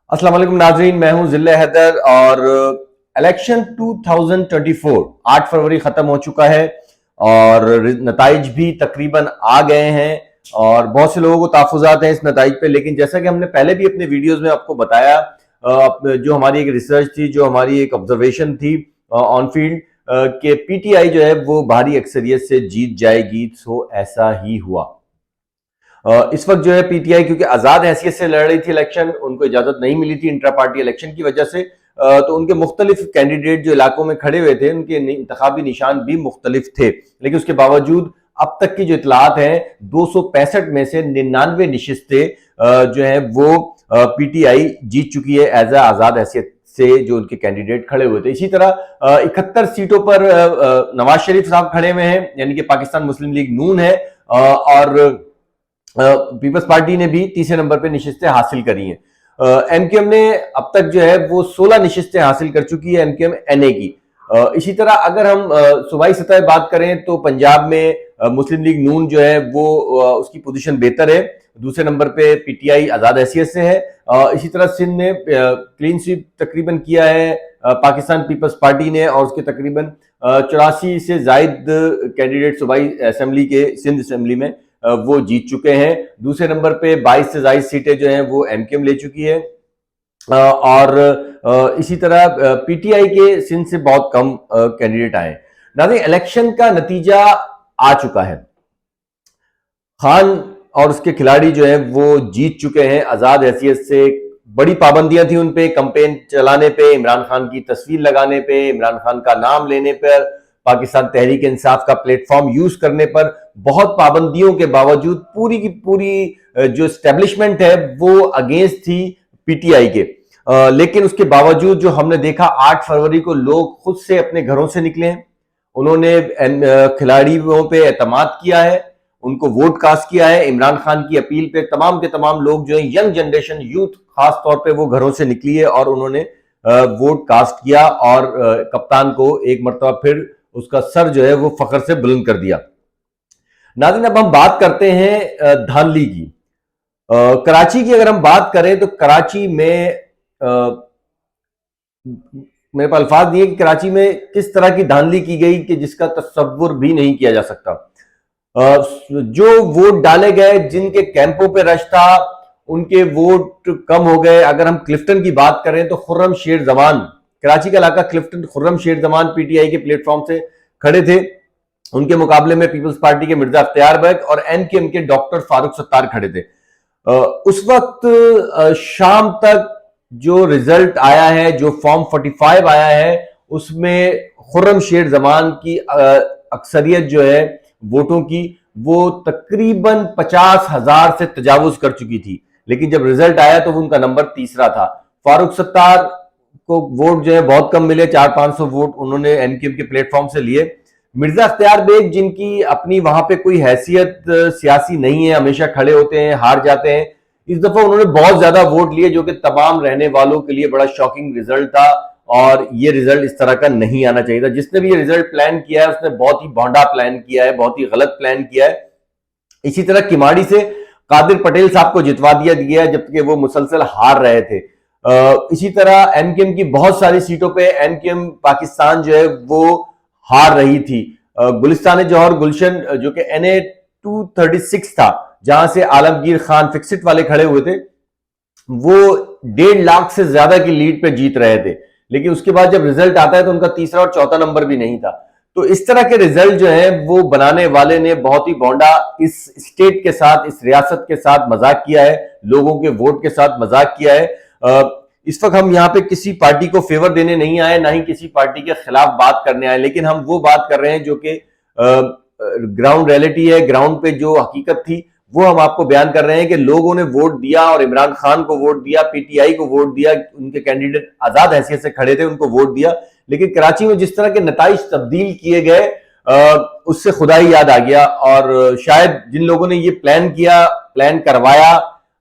अस्सलाम वालेकुम नाजरीन, मैं हूं जिल्ले हैदर और इलेक्शन 2024 8 फरवरी खत्म हो चुका है और नताइज भी तकरीबन आ गए हैं और बहुत से लोगों को ताफुजात हैं इस नताइज पे। लेकिन जैसा कि हमने पहले भी अपने वीडियोस में आपको बताया, जो हमारी एक रिसर्च थी, जो हमारी एक ऑब्जर्वेशन थी ऑन फील्ड, कि पीटीआई जो है वो भारी अक्सरियत से जीत जाएगी, सो ऐसा ही हुआ। इस वक्त जो है पीटीआई क्योंकि आजाद हैसियत से लड़ रही थी इलेक्शन, उनको इजाजत नहीं मिली थी इंट्रा पार्टी इलेक्शन की वजह से, तो उनके मुख्तलिफ कैंडिडेट जो इलाकों में खड़े हुए थे उनके इंतखाबी निशान भी मुख्तलिफ थे। लेकिन उसके बावजूद अब तक की जो इतलात है 265 में से 99 नशिस्तें जो है वो पीटीआई जीत चुकी है एज आजाद हैसियत से जो उनके कैंडिडेट खड़े हुए थे। इसी तरह 71 सीटों पर नवाज शरीफ साहब खड़े हुए हैं, यानी कि पाकिस्तान मुस्लिम लीग नून है, और पीपल्स पार्टी ने भी तीसरे नंबर पे नशिस्तें हासिल करी हैं। एमकेएम ने अब तक जो है वो 16 नशिस्तें हासिल कर चुकी है, एमकेएम एनए की। इसी तरह अगर हम सूबाई सतह बात करें तो पंजाब में मुस्लिम लीग नून जो है वो उसकी पोजीशन बेहतर है, दूसरे नंबर पे पीटीआई आजाद हैसियत से है। इसी तरह सिंध ने क्लीन स्वीप तकरीबन किया है पाकिस्तान पीपल्स पार्टी ने, और उसके तकरीबन 84 से जायद कैंडिडेट सूबाई असेंबली के सिंध असेंबली में वो जीत चुके हैं। दूसरे नंबर पे 22 से ज्यादा सीटें जो हैं वो एमकेएम ले चुकी है, और इसी तरह पीटीआई के सिंध से बहुत कम कैंडिडेट आए। नाज़रीन, इलेक्शन का नतीजा आ चुका है। खान और उसके खिलाड़ी जो है वो जीत चुके हैं आजाद हैसियत से। बड़ी पाबंदियां थी उन पे, कंपेन चलाने पे, इमरान खान की तस्वीर लगाने पे, इमरान खान का नाम लेने पर, पाकिस्तान तहरीक इंसाफ का प्लेटफॉर्म यूज करने पर। बहुत पाबंदियों के बावजूद पूरी की पूरी जो एस्टेब्लिशमेंट है वो अगेंस्ट थी पीटीआई के। लेकिन उसके बावजूद जो हमने देखा 8 फरवरी को लोग खुद से अपने घरों से निकले हैं, उन्होंने खिलाड़ियों पे एतमाद किया है, उनको वोट कास्ट किया है। इमरान खान की अपील पे तमाम के तमाम लोग जो है, यंग जनरेशन, यूथ खास तौर पे, वो घरों से निकली है और उन्होंने वोट कास्ट किया और कप्तान को एक मरतबा फिर उसका सर जो है वो फख्र से बुलंद कर दिया। नाज़रीन, अब हम बात करते हैं धांधली की। कराची की अगर हम बात करें तो कराची में मेरे पास अल्फाज नहीं है कि कराची में किस तरह की धांधली की गई कि जिसका तस्वुर भी नहीं किया जा सकता। जो वोट डाले गए, जिनके कैंपों पे रश था, उनके वोट कम हो गए। अगर हम क्लिफ्टन की बात करें तो खुर्रम शेर जमान, कराची का इलाका क्लिफ्टन, खुर्रम शेर जमान पीटीआई के प्लेटफॉर्म से खड़े थे। उनके मुकाबले में पीपल्स पार्टी के मिर्जा अख्तियार बेग और एमकेएम के डॉक्टर फारूक सत्तार खड़े थे। उस वक्त शाम तक जो रिजल्ट आया है, जो फॉर्म 45 आया है, उसमें खुर्रम शेर जमान की अक्सरियत जो है वोटों की, वो तकरीबन 50,000 से तजावुज कर चुकी थी। लेकिन जब रिजल्ट आया तो उनका नंबर तीसरा था। फारूक सत्तार को वोट जो है बहुत कम मिले, 400-500 वोट उन्होंने एमकेएम के प्लेटफॉर्म से लिए। मिर्जा अख्तियार बेग, जिनकी अपनी वहां पे कोई हैसियत सियासी नहीं है, हमेशा खड़े होते हैं, हार जाते हैं, इस दफा उन्होंने बहुत ज्यादा वोट लिए, जो कि तमाम रहने वालों के लिए बड़ा शॉकिंग रिजल्ट था और ये रिजल्ट इस तरह का नहीं आना चाहिए था। जिसने भी ये रिजल्ट प्लान किया है उसने बहुत ही भोंडा प्लान किया है, बहुत ही गलत प्लान किया है। इसी तरह किमाड़ी से कादिर पटेल साहब को जितवा दिया गया जबकि वो मुसलसल हार रहे थे। इसी तरह एमकेएम की बहुत सारी सीटों पे एमकेएम पाकिस्तान जो है वो हार रही थी। गुलिस्तान जौहर गुलशन जो कि एनए 236 था, जहां से आलमगीर खान फिक्सिट वाले खड़े हुए थे, वो 1.5 लाख से ज्यादा की लीड पे जीत रहे थे। लेकिन उसके बाद जब रिजल्ट आता है तो उनका तीसरा और चौथा नंबर भी नहीं था। तो इस तरह के रिजल्ट जो है वो बनाने वाले ने बहुत ही भोंडा इस स्टेट के साथ, इस रियासत के साथ मजाक किया है, लोगों के वोट के साथ मजाक किया है। इस वक्त हम यहाँ पे किसी पार्टी को फेवर देने नहीं आए, ना ही किसी पार्टी के खिलाफ बात करने आए, लेकिन हम वो बात कर रहे हैं जो कि ग्राउंड रियलिटी है, ग्राउंड पे जो हकीकत थी वो हम आपको बयान कर रहे हैं कि लोगों ने वोट दिया और इमरान खान को वोट दिया, पीटीआई को वोट दिया, उनके कैंडिडेट आजाद हैसियत से खड़े थे, उनको वोट दिया। लेकिन कराची में जिस तरह के नताइज तब्दील किए गए, उससे खुदा ही याद आ गया। और शायद जिन लोगों ने ये प्लान किया, प्लान करवाया,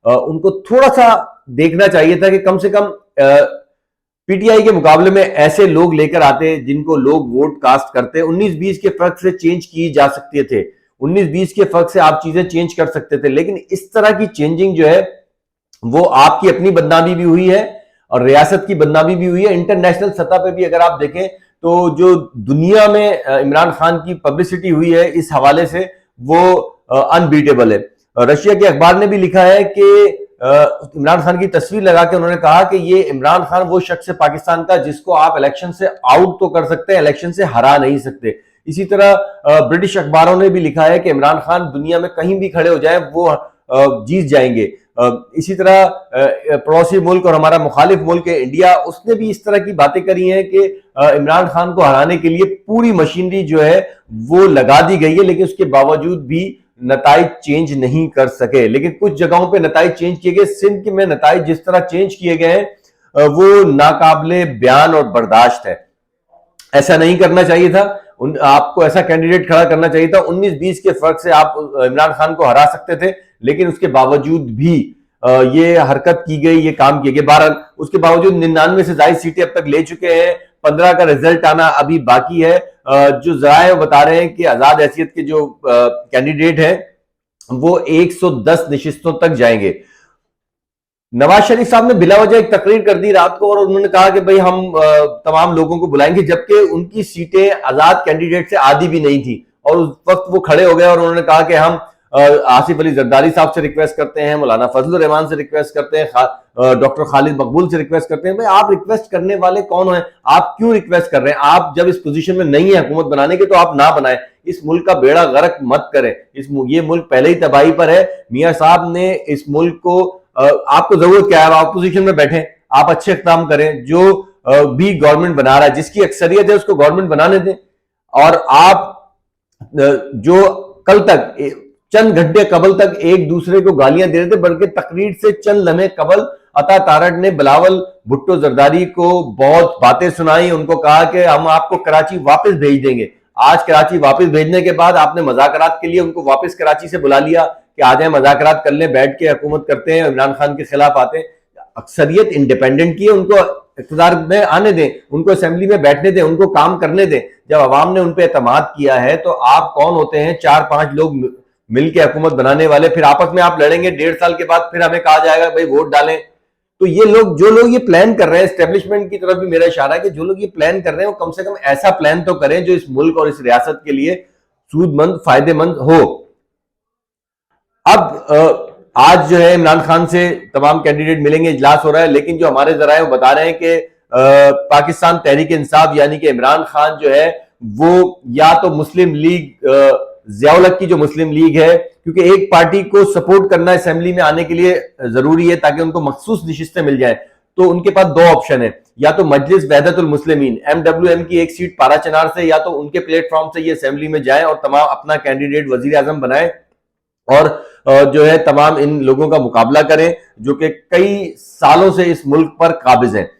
उनको थोड़ा सा देखना चाहिए था कि कम से कम पीटीआई के मुकाबले में ऐसे लोग लेकर आते जिनको लोग वोट कास्ट करते। 19-20 के फर्क से चेंज किए जा सकते थे, 19-20 के फर्क से आप चीजें चेंज कर सकते थे, लेकिन इस तरह की चेंजिंग जो है वो आपकी अपनी बदनामी भी हुई है और रियासत की बदनामी भी हुई है। इंटरनेशनल सतह पे भी अगर आप देखें तो जो दुनिया में इमरान खान की पब्लिसिटी हुई है इस हवाले से वो अनबीटेबल है। रशिया के अखबार ने भी लिखा है कि इमरान खान की तस्वीर लगा के उन्होंने कहा कि ये इमरान खान वो शख्स है पाकिस्तान का जिसको आप इलेक्शन से आउट तो कर सकते हैं, इलेक्शन से हरा नहीं सकते। इसी तरह ब्रिटिश अखबारों ने भी लिखा है कि इमरान खान दुनिया में कहीं भी खड़े हो जाए वो जीत जाएंगे। इसी तरह पड़ोसी मुल्क और हमारा मुखालिफ मुल्क है इंडिया, उसने भी इस तरह की बातें करी हैं कि इमरान खान को हराने के लिए पूरी मशीनरी जो है वो लगा दी गई है, लेकिन उसके बावजूद भी नताइज चेंज नहीं कर सके। लेकिन कुछ जगहों पे नताइज चेंज किए गए। सिंध में नताइज जिस तरह चेंज किए गए हैं वो नाकाबिले बयान और बर्दाश्त है। ऐसा नहीं करना चाहिए था। आपको ऐसा कैंडिडेट खड़ा करना चाहिए था। 19-20 के फर्क से आप इमरान खान को हरा सकते थे, लेकिन उसके बावजूद भी ये हरकत की गई, ये काम किए गए। बहरहाल उसके बावजूद 99 से ज्यादा सीटें अब तक ले चुके हैं। 15 का रिजल्ट आना अभी बाकी है। जो जराये बता रहे हैं कि आजाद हैसियत के जो कैंडिडेट हैं वो 110 नशिस्तों तक जाएंगे। नवाज शरीफ साहब ने बिला वजह एक तकरीर कर दी रात को और उन्होंने कहा कि भाई हम तमाम लोगों को बुलाएंगे, जबकि उनकी सीटें आजाद कैंडिडेट से आधी भी नहीं थी। और उस वक्त वो खड़े हो गए और उन्होंने कहा कि हम आसिफ अली जरदारी साहब से रिक्वेस्ट करते हैं, मौलाना फजलुर रहमान से रिक्वेस्ट करते हैं, डॉक्टर खालिद मकबूल से रिक्वेस्ट करते हैं। भाई आप रिक्वेस्ट करने वाले कौन हैं? आप क्यों रिक्वेस्ट कर रहे हैं? आप जब इस पोजीशन में नहीं है हुकूमत बनाने के तो आप ना बनाएं। इस मुल्क का बेड़ा गर्क मत करें। ये मुल्क पहले ही तबाही पर है। मियां साहब ने इस मुल्क को आपको जरूरत क्या है? आप अपोजिशन में बैठे, आप अच्छे काम करें। जो भी गवर्नमेंट बना रहा है, जिसकी अक्सरियत है उसको गवर्नमेंट बनाने दें। और आप जो कल तक चंद घंटे कबल तक एक दूसरे को गालियां दे रहे थे, बल्कि तकरीर से चंद लम्हे कबल अता तारड़ ने बिलावल भुट्टो जरदारी को बहुत बातें सुनाई। उनको कहा कि हम आपको कराची वापस भेज देंगे। आज कराची वापस भेजने के बाद आपने मज़ाकरात के लिए उनको वापस कराची से बुला लिया कि आ जाए मज़ाकरात कर ले, बैठ के हुकूमत करते हैं, इमरान खान के खिलाफ आते हैं। अक्सरियत इंडिपेंडेंट की है, उनको इक़्तिदार में आने दें, उनको असेंबली में बैठने दें, उनको काम करने दें। जब अवाम ने उन पर एतमाद किया है तो आप कौन होते हैं 4-5 लोग मिलकर हुकूमत बनाने वाले? फिर आपस में आप लड़ेंगे, 1.5 साल के बाद फिर हमें कहा जाएगा भाई वोट डालें। तो ये लोग, जो लोग ये प्लान कर रहे हैं, एस्टेब्लिशमेंट की तरफ भी मेरा इशारा है कि जो लोग ये प्लान कर रहे हैं वो कम से कम ऐसा प्लान तो करें जो इस मुल्क और इस रियासत के लिए सूदमंद, फायदेमंद हो। अब आज जो है इमरान खान से तमाम कैंडिडेट मिलेंगे, इजलास हो रहा है, लेकिन जो हमारे जराए वो बता रहे हैं कि पाकिस्तान तहरीक इंसाफ यानी कि इमरान खान जो है वो या तो मुस्लिम लीग, ज़ियाउल-हक की जो मुस्लिम लीग है, क्योंकि एक पार्टी को सपोर्ट करना असेंबली में आने के लिए जरूरी है ताकि उनको मखसूस नशिस्तें मिल जाए, तो उनके पास 2 ऑप्शन है। या तो मजलिस वहदतुल मुस्लिमीन MWM की एक सीट पारा चनार से, या तो उनके प्लेटफॉर्म से ये असेंबली में जाए और तमाम अपना कैंडिडेट वजीर आजम बनाए और जो है तमाम इन लोगों का मुकाबला करें जो कि कई सालों से इस मुल्क पर काबिज हैं।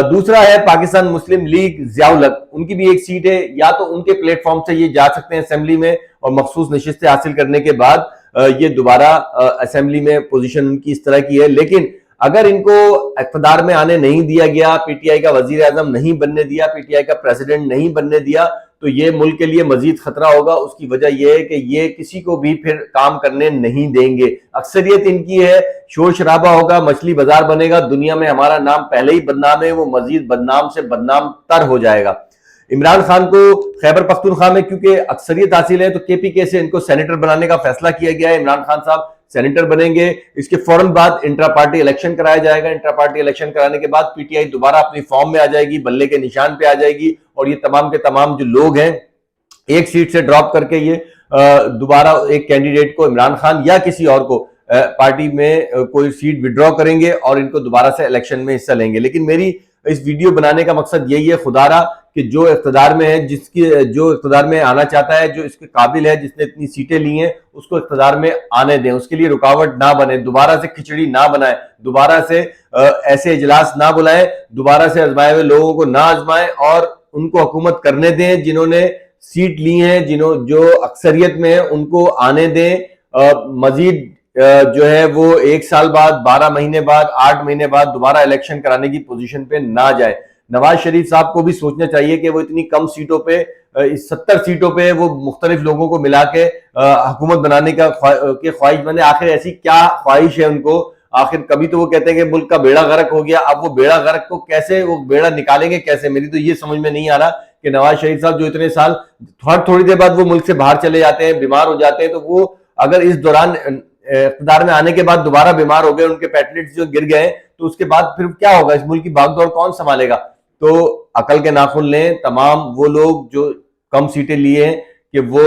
दूसरा है पाकिस्तान मुस्लिम लीग ज़ियाउल-हक, उनकी भी एक सीट है। या तो उनके प्लेटफॉर्म से ये जा सकते हैं असेंबली में और मखसूस नशिस्तें हासिल करने के बाद ये दोबारा असेंबली में पोजीशन उनकी इस तरह की है। लेकिन अगर इनको इक़्तिदार में आने नहीं दिया गया, PTI का वजीर आजम नहीं बनने दिया, PTI का प्रेसिडेंट नहीं बनने दिया, तो ये मुल्क के लिए मजीद खतरा होगा। उसकी वजह यह है कि ये किसी को भी फिर काम करने नहीं देंगे। अक्सरियत इनकी है, शोर शराबा होगा, मछली बाजार बनेगा। दुनिया में हमारा नाम पहले ही बदनाम है, वो मजीद बदनाम से बदनाम तर हो जाएगा। इमरान खान को खैबर पख्तूनख्वा में क्योंकि अक्सरियत हासिल है तो KPK से इनको सेनेटर बनाने का फैसला किया गया है। इमरान खान साहब सेनेटर बनेंगे। इसके फौरन बाद इंट्रा पार्टी इलेक्शन कराया जाएगा। इंट्रा पार्टी इलेक्शन कराने के बाद PTI दोबारा अपनी फॉर्म में आ जाएगी, बल्ले के निशान पे आ जाएगी और ये तमाम के तमाम जो लोग हैं एक सीट से ड्रॉप करके ये दोबारा एक कैंडिडेट को, इमरान खान या किसी और को, पार्टी में कोई सीट विड्रॉ करेंगे और इनको दोबारा से इलेक्शन में हिस्सा लेंगे। लेकिन मेरी इस वीडियो बनाने का मकसद यही है खुदारा कि जो इख्तिदार में है, जो इख्तिदार में आना चाहता है, जो इसके काबिल है, जिसने इतनी सीटें ली हैं, उसको इख्तिदार में आने दें। उसके लिए रुकावट ना बने, दोबारा से खिचड़ी ना बनाए, दोबारा से ऐसे इजलास ना बुलाएं, दोबारा से आजमाए हुए लोगों को ना आजमाएं और उनको हुकूमत करने दें। जिन्होंने सीट ली है, जो अक्सरियत में है, उनको आने दें। मजीद जो है वो 1 साल बाद, 12 महीने बाद, 8 महीने बाद दोबारा इलेक्शन कराने की पोजीशन पे ना जाए। नवाज शरीफ साहब को भी सोचना चाहिए कि वो इतनी कम सीटों पे, 70 सीटों पे वो मुख्तलिफ लोगों को मिला के हुकूमत बनाने का ख्वाहिशमंद है। आखिर ऐसी क्या ख्वाहिश है उनको आखिर कभी तो वो कहते हैं कि मुल्क का बेड़ा गर्क हो गया, अब वो बेड़ा गर्क को कैसे, वो बेड़ा निकालेंगे कैसे? मेरी तो ये समझ में नहीं आ रहा कि नवाज शरीफ साहब जो इतने साल, हर थोड़ी देर बाद वो मुल्क से बाहर चले जाते हैं, बीमार हो जाते हैं, तो वो अगर इस दौरान इख्तिदार में आने के बाद दोबारा बीमार हो गए, उनके पैटलेट्स जो गिर गए, तो उसके बाद फिर क्या होगा? इस मुल्क की भागदौड़ कौन संभालेगा? तो अकल के नाखून लें तमाम वो लोग जो कम सीटें लिए हैं, कि वो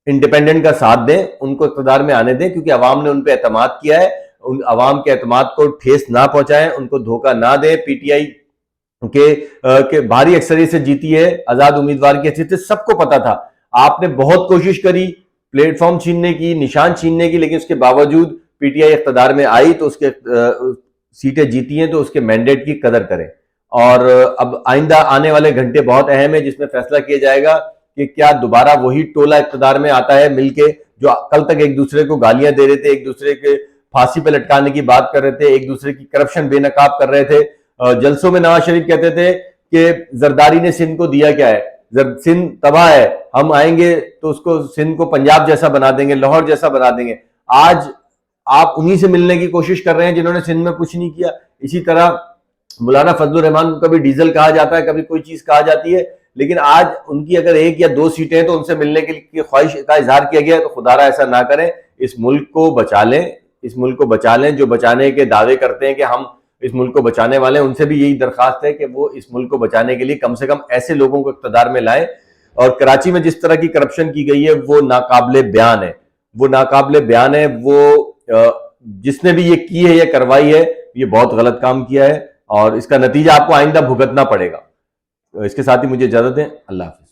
इंडिपेंडेंट का साथ दें, उनको इख्तिदार में आने दें, क्योंकि अवाम ने उन पर एतमाद किया है। उन अवाम के एतमाद को ठेस ना पहुंचाएं, उनको धोखा ना दें। पीटीआई के भारी अक्सरियत से जीती है, आजाद उम्मीदवार की हैसियत से सबको पता था। आपने बहुत कोशिश करी प्लेटफॉर्म छीनने की, निशान छीनने की, लेकिन उसके बावजूद पीटीआई इख्तिदार में आई, तो उसके सीटें जीती हैं, तो उसके मैंडेट की कदर करें। और अब आइंदा आने वाले घंटे बहुत अहम है, जिसमें फैसला किया जाएगा कि क्या दोबारा वही टोला इख्तिदार में आता है मिलके, जो कल तक एक दूसरे को गालियां दे रहे थे, एक दूसरे के फांसी पे लटकाने की बात कर रहे थे, एक दूसरे की करप्शन बेनकाब कर रहे थे। जलसों में नवाज शरीफ कहते थे कि जरदारी ने सिंध को दिया क्या है, सिंध तबाह है, हम आएंगे तो उसको, सिंध को पंजाब जैसा बना देंगे, लाहौर जैसा बना देंगे। आज आप उन्हीं से मिलने की कोशिश कर रहे हैं जिन्होंने सिंध में कुछ नहीं किया। इसी तरह मौलाना फजलुर रहमान को कभी डीजल कहा जाता है, कभी कोई चीज कहा जाती है, लेकिन आज उनकी अगर 1 या 2 सीटें हैं तो उनसे मिलने की ख्वाहिश का इजहार किया गया है। तो खुदारा ऐसा ना करें, इस मुल्क को बचा लें, इस मुल्क को बचा लें। जो बचाने के दावे करते हैं कि हम इस मुल्क को बचाने वाले हैं, उनसे भी यही दरखास्त है कि वो इस मुल्क को बचाने के लिए कम से कम ऐसे लोगों को इख्तिदार में लाएं। और कराची में जिस तरह की करप्शन की गई है वो नाकाबिले बयान है, वो नाकाबिले बयान है। वो जिसने भी ये की है, ये करवाई है, ये बहुत गलत काम किया है, और इसका नतीजा आपको आइंदा भुगतना पड़ेगा। इसके साथ ही मुझे इजाजत दें। अल्लाह हाफिज।